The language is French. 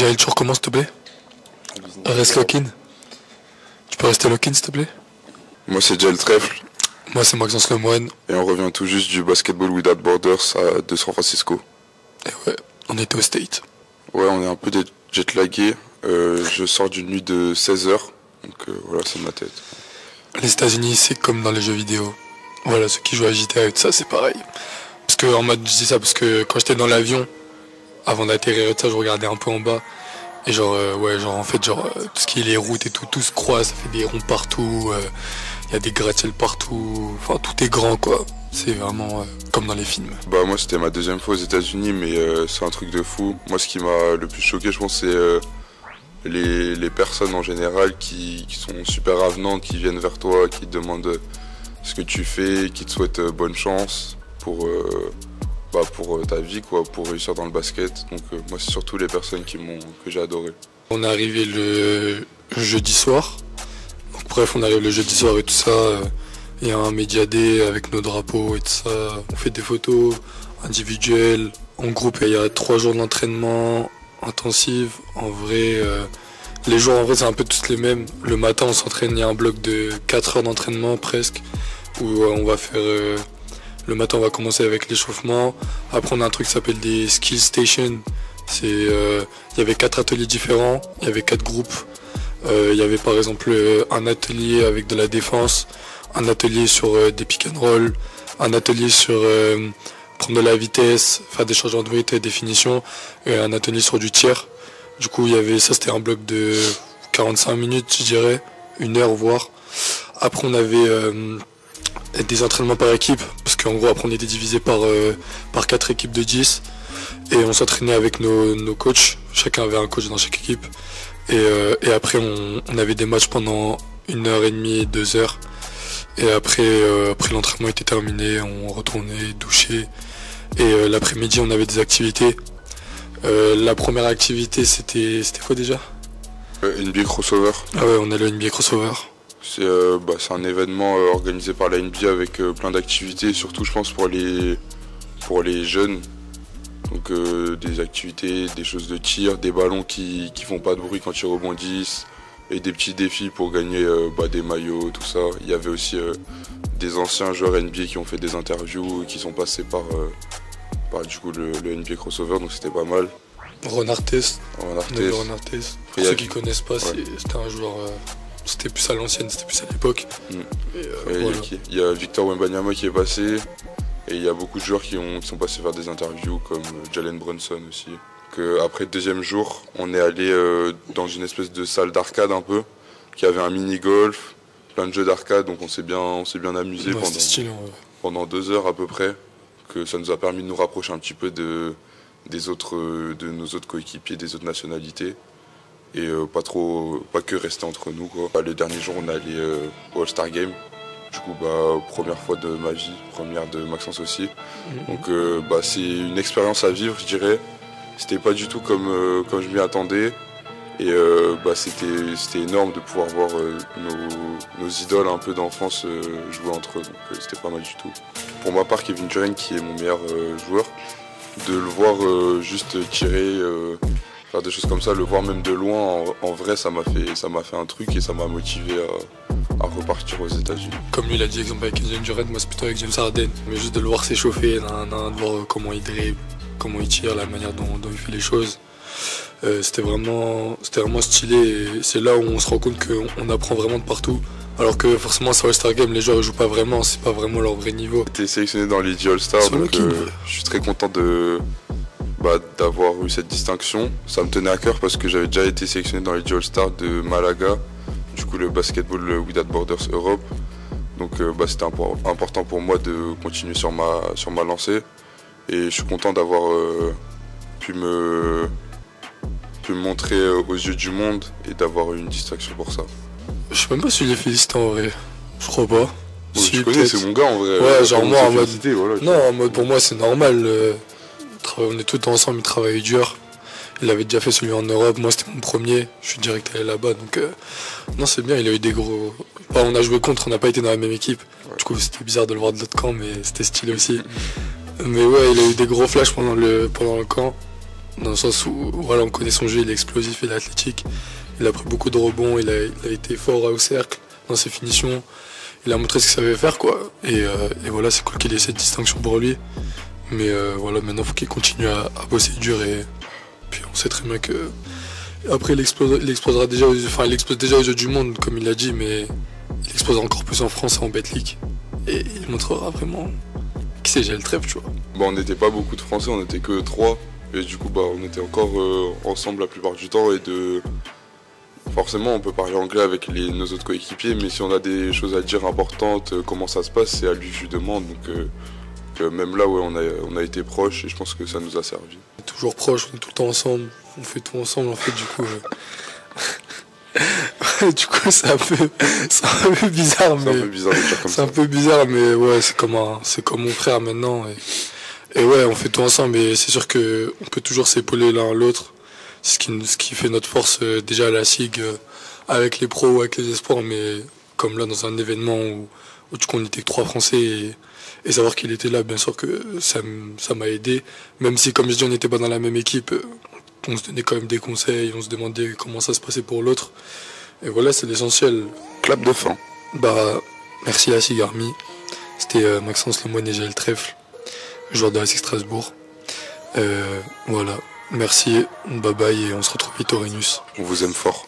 Jaël, tu recommences s'il te plaît? Reste lock-in. Tu peux rester lock-in s'il te plaît? Moi c'est Jaël Trèfle. Moi c'est Maxence Lemoine. Et on revient tout juste du Basketball Without Borders de San Francisco. Et ouais, on était au State. Ouais, on est un peu jet-lagué. Je sors d'une nuit de 16 heures. Donc voilà, c'est ma tête. Les États-Unis, c'est comme dans les jeux vidéo. Voilà, ceux qui jouent à GTA et tout ça, c'est pareil. Parce que en mode, je dis ça parce que quand j'étais dans l'avion, avant d'atterrir et tout ça, je regardais un peu en bas. Et genre, tout ce qui est les routes et tout se croise, ça fait des ronds partout, y a des gratte-ciel partout, enfin tout est grand quoi. C'est vraiment comme dans les films. Bah moi c'était ma deuxième fois aux États-Unis, mais c'est un truc de fou. Moi ce qui m'a le plus choqué, je pense, c'est les personnes en général qui sont super avenantes, qui viennent vers toi, qui te demandent ce que tu fais, qui te souhaitent bonne chance pour ta vie quoi, pour réussir dans le basket. Donc moi c'est surtout les personnes que j'ai adoré. On est arrivé le jeudi soir. Donc bref, on arrive le jeudi soir et tout ça. Il y a un média day avec nos drapeaux et tout ça. On fait des photos individuelles. En groupe, il y a 3 jours d'entraînement intensif. En vrai, les jours en vrai c'est un peu tous les mêmes. Le matin on s'entraîne, il y a un bloc de 4 heures d'entraînement presque. Où on va faire... le matin on va commencer avec l'échauffement. Après on a un truc qui s'appelle des skill stations. Il y avait 4 ateliers différents, il y avait 4 groupes. Il y avait par exemple un atelier avec de la défense, un atelier sur des pick and roll, un atelier sur prendre de la vitesse, faire des changements de rythme et définition, et un atelier sur du tir. Du coup il y avait ça, c'était un bloc de 45 minutes je dirais, 1 heure voire. Après on avait des entraînements par équipe, parce qu'en gros après on était divisé par 4 équipes de 10 et on s'entraînait avec nos coachs, chacun avait un coach dans chaque équipe et après on avait des matchs pendant 1h30, 2 heures et après l'entraînement était terminé, on retournait doucher et l'après-midi on avait des activités. La première activité c'était quoi déjà? NBA Crossover. Ah ouais, on a le NBA Crossover. C'est un événement organisé par la NBA avec plein d'activités, surtout je pense pour les jeunes. Donc des activités, des choses de tir, des ballons qui font pas de bruit quand ils rebondissent et des petits défis pour gagner des maillots, tout ça. Il y avait aussi des anciens joueurs NBA qui ont fait des interviews et qui sont passés par du coup le NBA Crossover, donc c'était pas mal. Ron Artest. Pour ceux qui connaissent pas, ouais. C'était un joueur... C'était plus à l'ancienne, c'était plus à l'époque. Voilà. Il y a Victor Wembanyama qui est passé et il y a beaucoup de joueurs qui sont passés faire des interviews comme Jalen Brunson aussi. Après le deuxième jour, on est allé dans une espèce de salle d'arcade un peu, qui avait un mini-golf, plein de jeux d'arcade, donc on s'est bien amusé pendant 2 heures à peu près, que ça nous a permis de nous rapprocher un petit peu de nos autres coéquipiers, des autres nationalités. Et pas que rester entre nous quoi. Le dernier jour on est allé au All-Star Game. Du coup première fois de ma vie, première de Maxence aussi. Donc c'est une expérience à vivre je dirais. C'était pas du tout comme je m'y attendais. Et c'était énorme de pouvoir voir nos idoles un peu d'enfance jouer entre eux. Donc c'était pas mal du tout. Pour ma part Kevin Durant qui est mon meilleur joueur, de le voir juste tirer, faire des choses comme ça, le voir même de loin, en vrai ça m'a fait un truc et ça m'a motivé à repartir aux États-Unis. Comme lui il a dit exemple avec Kevin Durant, moi c'est plutôt avec James Harden. Mais juste de le voir s'échauffer, de voir comment il dribble, comment il tire, la manière dont il fait les choses. C'était vraiment stylé et c'est là où on se rend compte qu'on apprend vraiment de partout. Alors que forcément sur All-Star Game les joueurs ne jouent pas vraiment, c'est pas vraiment leur vrai niveau. J'ai été sélectionné dans les All-Star, donc je suis très content d'avoir eu cette distinction. Ça me tenait à cœur parce que j'avais déjà été sélectionné dans les All-Star de Malaga, du coup le Basketball Without Borders Europe. Donc c'était important pour moi de continuer sur ma lancée et je suis content d'avoir pu me montrer aux yeux du monde et d'avoir eu une distinction pour ça. Je sais même pas si je l'ai félicité en vrai, je crois pas. Si, tu connais, c'est mon gars en vrai. Ouais, genre moi en mode... Voilà, non, en mode pour moi c'est normal. On est tous ensemble, il travaillait dur. Il avait déjà fait celui en Europe, moi c'était mon premier. Je suis direct allé là-bas, donc non c'est bien, il a eu des gros... on a joué contre, on n'a pas été dans la même équipe. Ouais. Du coup c'était bizarre de le voir de l'autre camp, mais c'était stylé aussi. Mais ouais, il a eu des gros flashs pendant le camp. dans le sens où voilà, on connaît son jeu, il est explosif, il est athlétique. Il a pris beaucoup de rebonds, il a été fort au cercle dans ses finitions. Il a montré ce qu'il savait faire, quoi. Et voilà, c'est cool qu'il ait cette distinction pour lui. Mais voilà, maintenant, il faut qu'il continue à bosser dur. Et puis, on sait très bien que après, il explosera déjà, il explose déjà aux yeux du monde, comme il l'a dit, mais il explosera encore plus en France et en Bet-League. Et il montrera vraiment qui c'est, j'ai le trèfle, tu vois. Bon, on n'était pas beaucoup de Français, on n'était que 3. Et du coup, on était encore ensemble la plupart du temps. Forcément, on peut parler anglais avec nos autres coéquipiers, mais si on a des choses à dire importantes, comment ça se passe, c'est à lui que je demande. Donc même là, ouais, on a été proches et je pense que ça nous a servi. On est toujours proches, on est tout le temps ensemble, on fait tout ensemble en fait, du coup. Du coup, c'est un peu bizarre, mais. C'est un peu bizarre de dire comme ça. C'est un peu bizarre, mais ouais, c'est comme mon frère maintenant. Et ouais, on fait tout ensemble, et c'est sûr qu'on peut toujours s'épauler l'un à l'autre. C'est ce qui fait notre force déjà à la SIG, avec les pros, avec les espoirs, mais comme là dans un événement où du coup on n'était que 3 Français, et savoir qu'il était là, bien sûr que ça m'a aidé. Même si, comme je dis, on n'était pas dans la même équipe, on se donnait quand même des conseils, on se demandait comment ça se passait pour l'autre. Et voilà, c'est l'essentiel. Clap de fin. Merci à SIG Army. C'était Maxence Lemoine et Jaël Trèfle, joueur de la SIG Strasbourg. Voilà. Merci, bye bye, et on se retrouve vite au Rhenus. On vous aime fort.